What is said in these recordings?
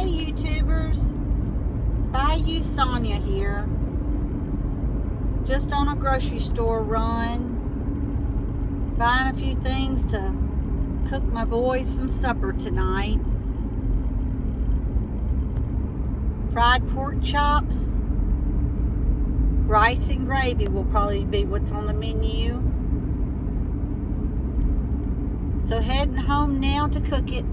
YouTubers, Bayou Sonya here. Just on a grocery store run, buying a few things to cook my boys some supper tonight. Fried pork chops, rice and gravy will probably be what's on the menu. So heading home now to cook it.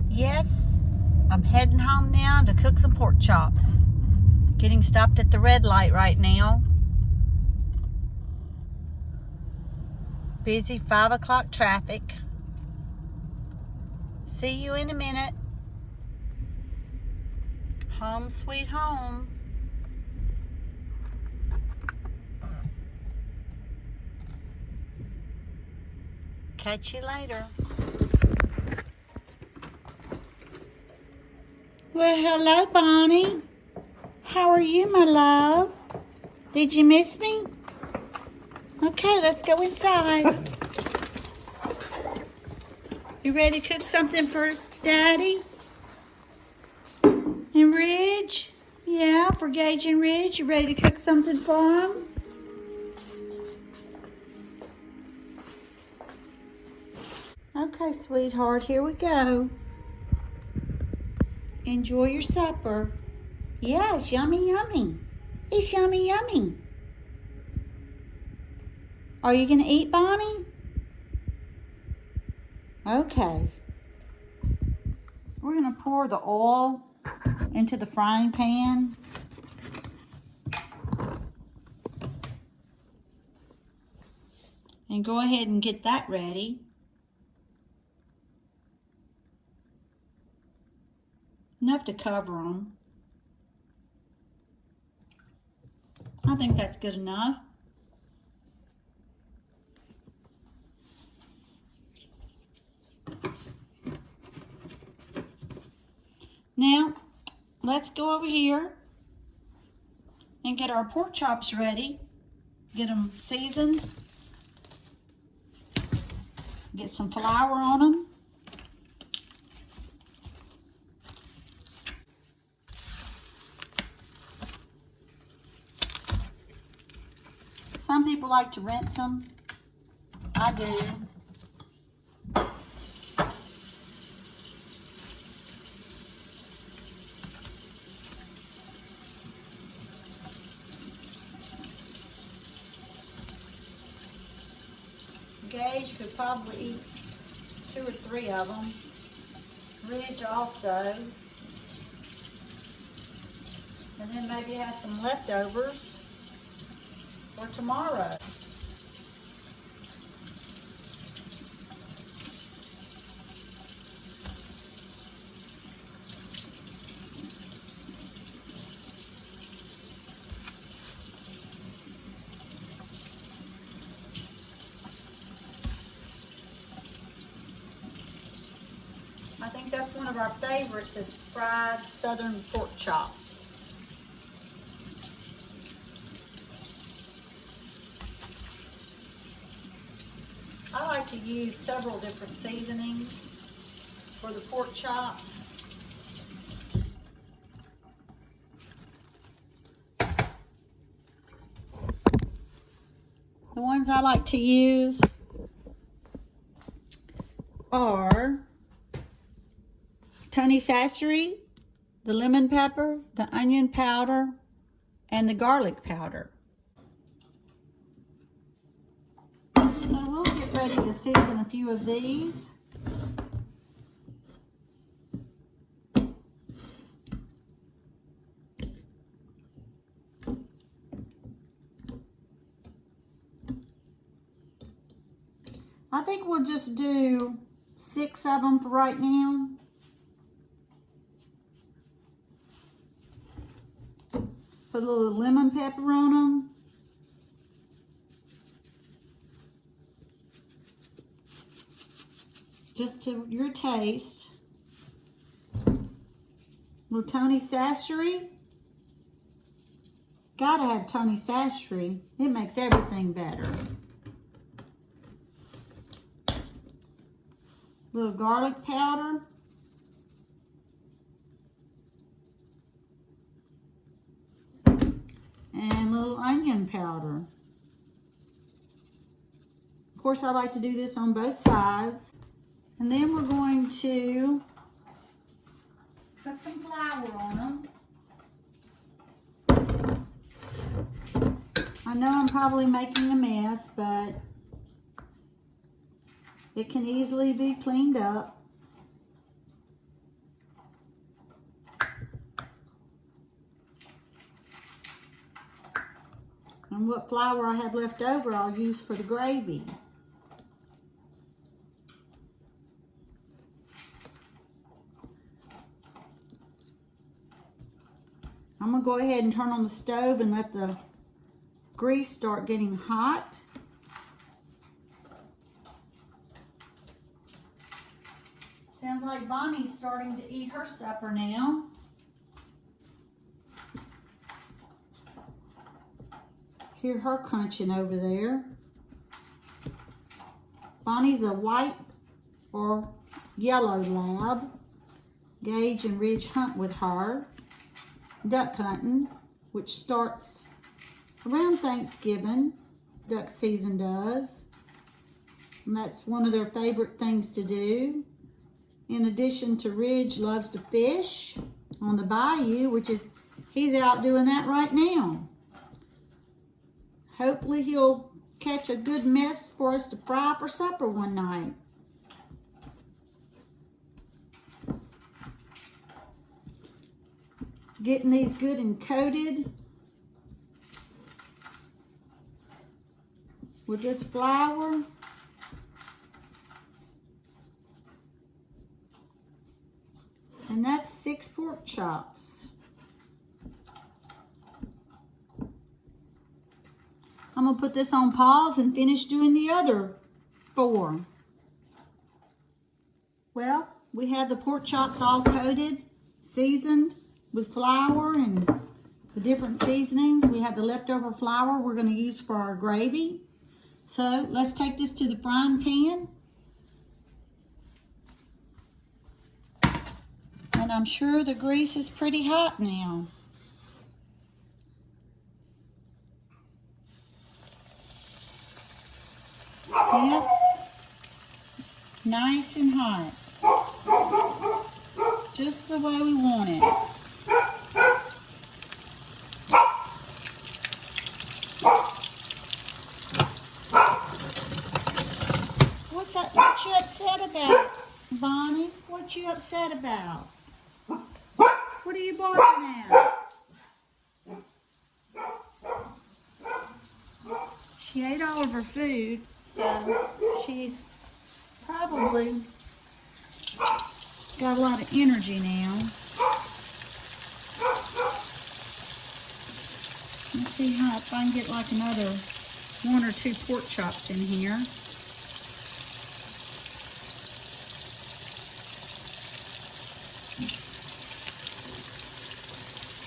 Yes, I'm heading home now to cook some pork chops. Getting stopped at the red light right now. Busy 5 o'clock traffic. See you in a minute. Home sweet home. Catch you later. Well, hello, Bonnie. How are you, my love? Did you miss me? Okay, let's go inside. You ready to cook something for Daddy? And Ridge? Yeah, for Gage and Ridge. You ready to cook something for them? Okay, sweetheart, here we go. Enjoy your supper. Yeah, it's yummy, yummy. It's yummy, yummy. Are you gonna eat, Bonnie? Okay. We're gonna pour the oil into the frying pan. And go ahead and get that ready. Enough to cover them. I think that's good enough. Now, let's go over here and get our pork chops ready. Get them seasoned. Get some flour on them. Some people like to rinse them. I do. Gage could probably eat 2 or 3 of them. Ridge also. And then maybe have some leftovers for tomorrow. I think that's one of our favorites is fried southern pork chops. I like to use several different seasonings for the pork chops. The ones I like to use are Tony Sassery, the lemon pepper, the onion powder, and the garlic powder. So we'll get ready to season a few of these. I think we'll just do 6 of them for right now. Put a little lemon pepper on them. Just to your taste. Little Tony Sassery. Gotta have Tony Sastry. It makes everything better. Little garlic powder. And little onion powder. Of course, I like to do this on both sides. And then we're going to put some flour on them. I know I'm probably making a mess, but it can easily be cleaned up. And what flour I have left over, I'll use for the gravy. I'm going to go ahead and turn on the stove and let the grease start getting hot. Sounds like Bonnie's starting to eat her supper now. Hear her crunching over there. Bonnie's a white or yellow lab. Gage and Ridge hunt with her. Duck hunting, which starts around Thanksgiving. Duck season does. And that's one of their favorite things to do. In addition to Ridge loves to fish on the bayou, which is, he's out doing that right now. Hopefully he'll catch a good mess for us to fry for supper one night. Getting these good and coated with this flour. And that's 6 pork chops. I'm going to put this on pause and finish doing the other 4. Well, we have the pork chops all coated, seasoned with flour and the different seasonings. We have the leftover flour we're going to use for our gravy. So let's take this to the frying pan. And I'm sure the grease is pretty hot now. Yep. Nice and hot. Just the way we want it. What's that? What you upset about, Bonnie? What you upset about? What are you barking at? She ate all of her food, so she's probably got a lot of energy now. Let's see how if I can get like another 1 or 2 pork chops in here.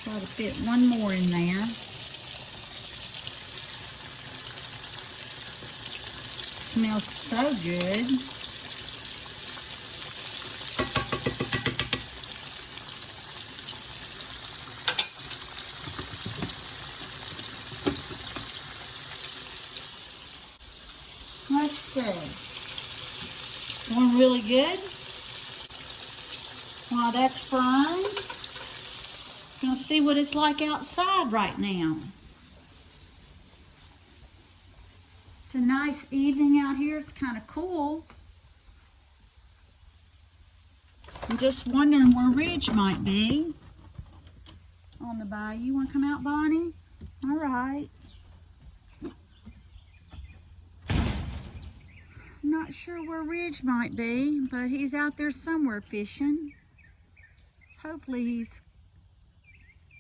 Try to fit 1 more in there. Smells so good. Let's see. Going really good. While that's frying, you'll see what it's like outside right now. It's a nice evening out here. It's kind of cool. I'm just wondering where Ridge might be on the bayou. You want to come out, Bonnie? All right. I'm not sure where Ridge might be, but he's out there somewhere fishing. Hopefully he's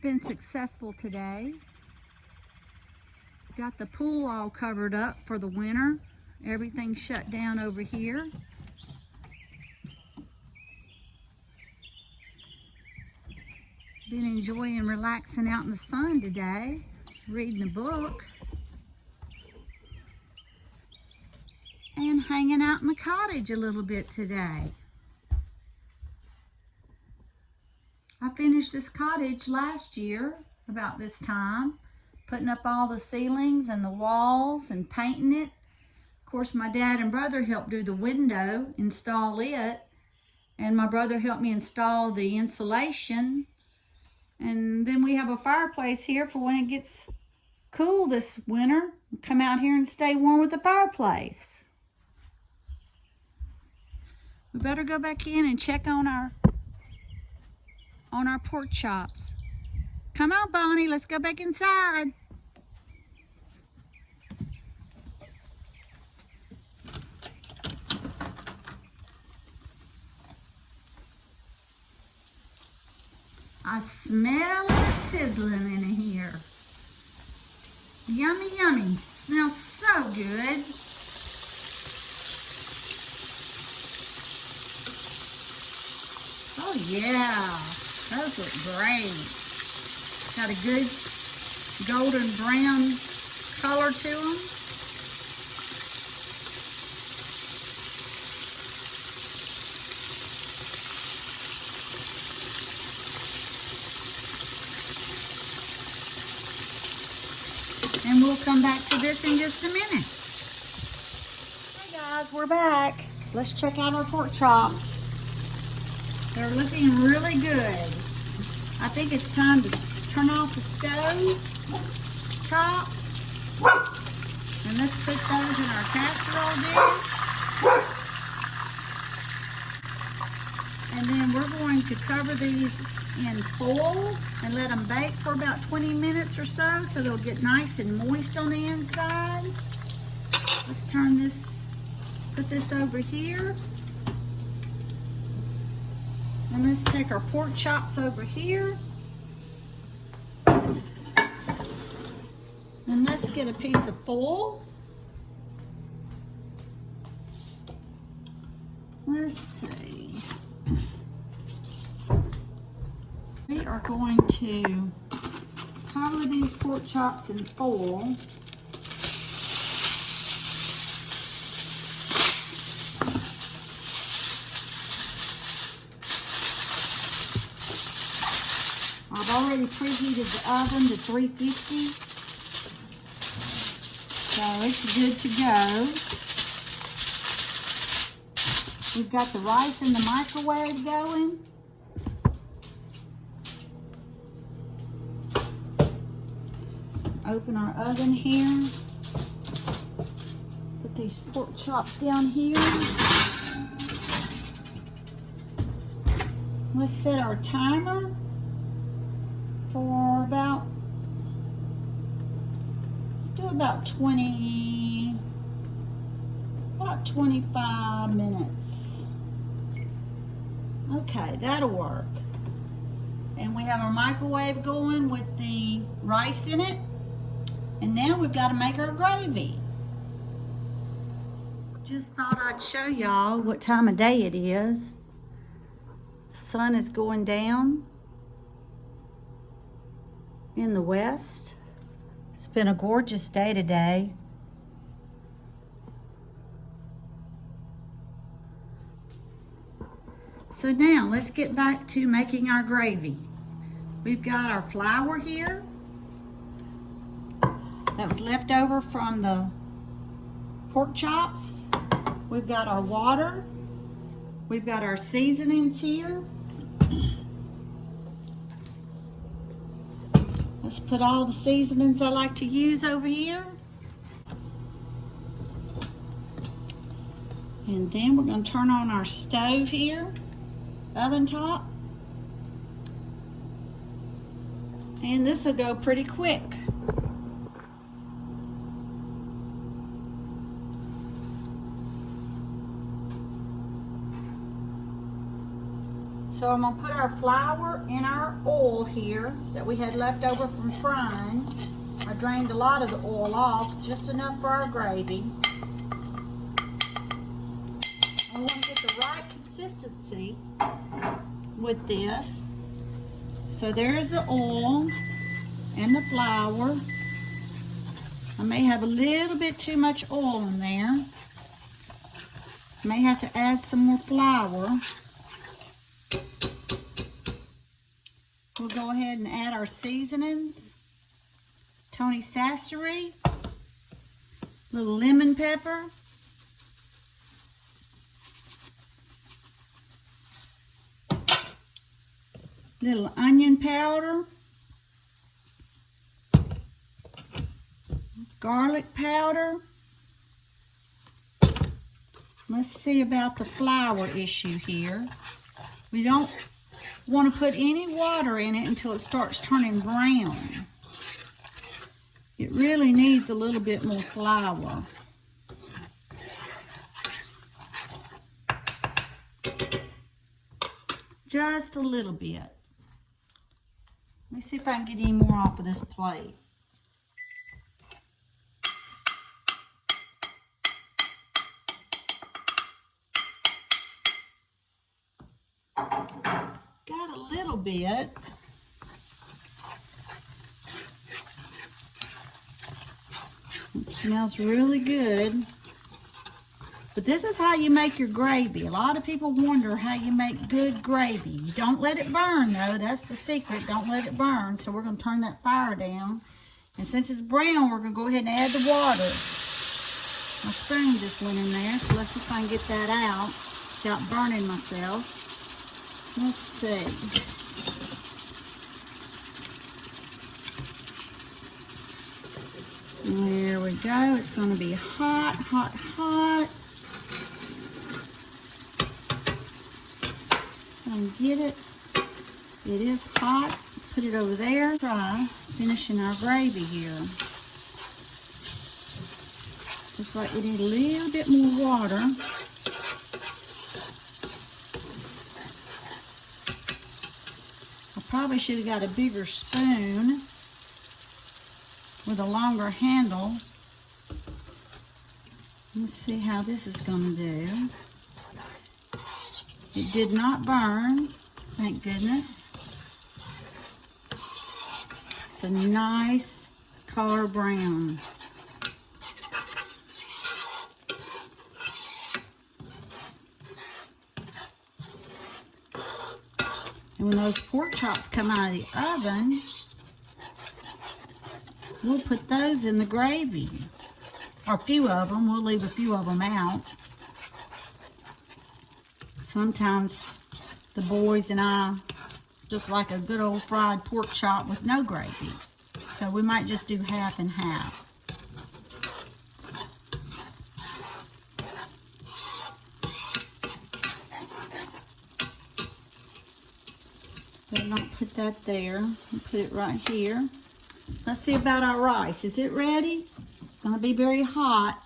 been successful today. Got the pool all covered up for the winter. Everything's shut down over here. Been enjoying relaxing out in the sun today. reading a book, and hanging out in the cottage a little bit today. I finished this cottage last year about this time, putting up all the ceilings and the walls and painting it. Of course, my dad and brother helped do the window, install it, and my brother helped me install the insulation. And then we have a fireplace here for when it gets cool this winter. Come out here and stay warm with the fireplace. We better go back in and check on our pork chops. Come on, Bonnie, let's go back inside. I smell it sizzling in here. Yummy, yummy. Smells so good. Oh yeah, those look great. Got a good golden brown color to them. And we'll come back to this in just a minute. Hey guys, we're back. Let's check out our pork chops. They're looking really good. I think it's time to turn off the stove top. And let's put those in our casserole dish. And then we're going to cover these in foil and let them bake for about 20 minutes or so they'll get nice and moist on the inside. Let's turn this, put this over here. And let's take our pork chops over here. And let's get a piece of foil. Let's see. We are going to cover these pork chops in foil. I've already preheated the oven to 350, so it's good to go. We've got the rice in the microwave going. Open our oven here. Put these pork chops down here. Let's set our timer for about, let's do about 25 minutes. Okay, that'll work. And we have our microwave going with the rice in it. And now we've got to make our gravy. Just thought I'd show y'all what time of day it is. The sun is going down in the west. It's been a gorgeous day today. So now let's get back to making our gravy. We've got our flour here that was left over from the pork chops. We've got our water. We've got our seasonings here. Let's put all the seasonings I like to use over here. And then we're going to turn on our stove here, oven top. And this will go pretty quick. So I'm going to put our flour in our oil here that we had left over from frying. I drained a lot of the oil off, just enough for our gravy. I want to get the right consistency with this. So there's the oil and the flour. I may have a little bit too much oil in there. May have to add some more flour. We'll go ahead and add our seasonings. Tony Sassery, little lemon pepper, little onion powder, garlic powder. Let's see about the flour issue here. We don't want to put any water in it until it starts turning brown. It really needs a little bit more flour. Just a little bit. Let me see if I can get any more off of this plate. Got a little bit. It smells really good. But this is how you make your gravy. A lot of people wonder how you make good gravy. Don't let it burn though. That's the secret. Don't let it burn. So we're going to turn that fire down. And since it's brown, we're going to go ahead and add the water. My spoon just went in there, so let's see if I can get that out without burning myself. Let's see. There we go. It's going to be hot, hot, hot. And get it. It is hot. Put it over there. Try finishing our gravy here. Looks like we need a little bit more water. I probably should have got a bigger spoon with a longer handle. Let's see how this is going to do. It did not burn, thank goodness. It's a nice color brown. And when those pork chops come out of the oven, we'll put those in the gravy. Or a few of them. We'll leave a few of them out. Sometimes the boys and I just like a good old fried pork chop with no gravy. So we might just do half and half. Better not put that there. I'll put it right here. Let's see about our rice. Is it ready? It's going to be very hot.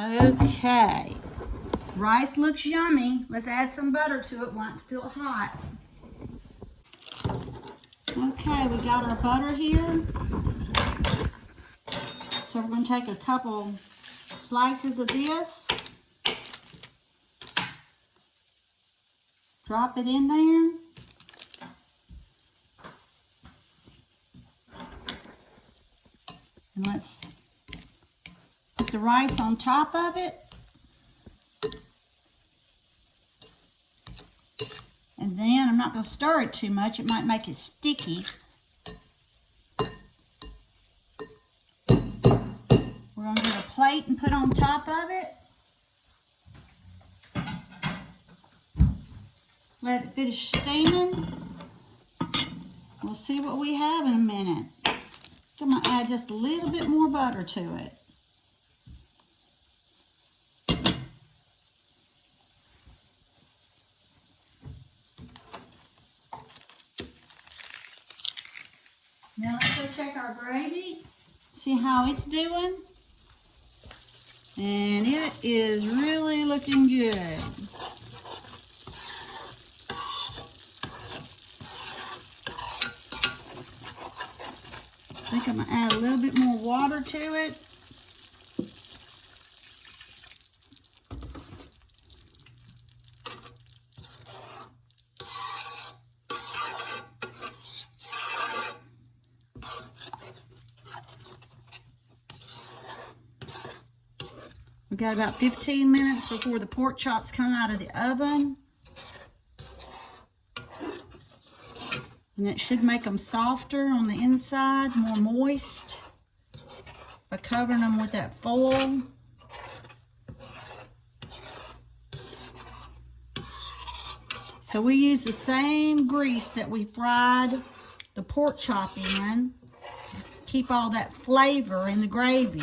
Okay. Rice looks yummy. Let's add some butter to it while it's still hot. Okay, we got our butter here. So we're going to take a couple slices of this. Drop it in there. And let's put the rice on top of it. And then I'm not going to stir it too much. It might make it sticky. We're going to get a plate and put on top of it. Let it finish steaming. We'll see what we have in a minute. I'm going to add just a little bit more butter to it. Now let's go check our gravy, see how it's doing. And it is really looking good. I think I'm going to add a little bit more water to it. We've got about 15 minutes before the pork chops come out of the oven. And it should make them softer on the inside, more moist, by covering them with that foil. So we use the same grease that we fried the pork chop in. Keep all that flavor in the gravy.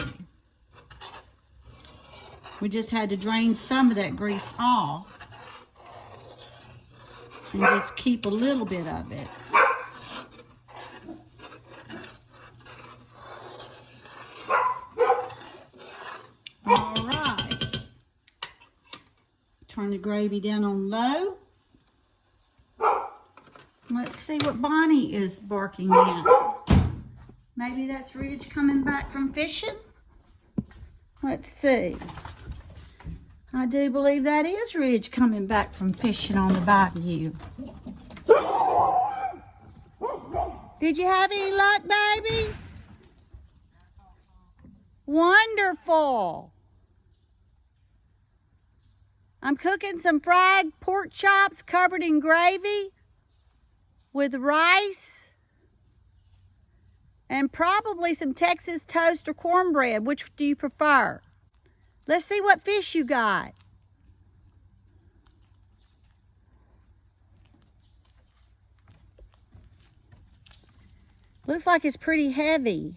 We just had to drain some of that grease off and just keep a little bit of it. All right. Turn the gravy down on low. Let's see what Bonnie is barking at. Maybe that's Ridge coming back from fishing. Let's see. I do believe that is Ridge coming back from fishing on the bayou. Did you have any luck, baby? Wonderful. I'm cooking some fried pork chops covered in gravy with rice and probably some Texas toast or cornbread. Which do you prefer? Let's see what fish you got. Looks like it's pretty heavy.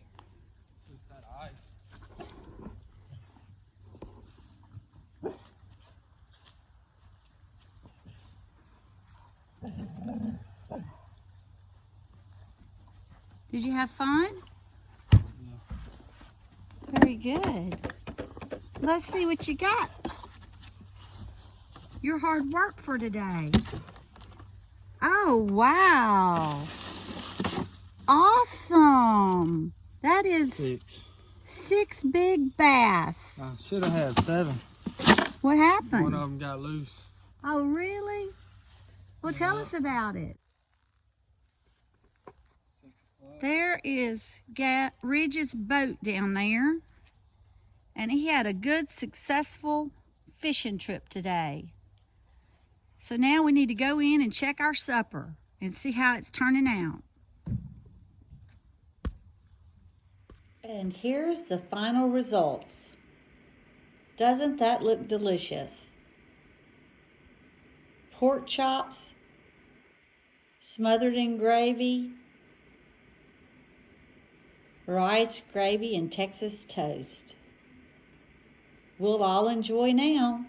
Did you have fun? Yeah. Very good. Let's see what you got. Your hard work for today. Oh, wow. Awesome. That is six big bass. I should have had 7. What happened? One of them got loose. Oh, really? Well, Yeah. tell us about it. There is Ridge's boat down there, and he had a good, successful fishing trip today. So now we need to go in and check our supper and see how it's turning out. And here's the final results. Doesn't that look delicious? Pork chops smothered in gravy, rice, gravy, and Texas toast. We'll all enjoy now.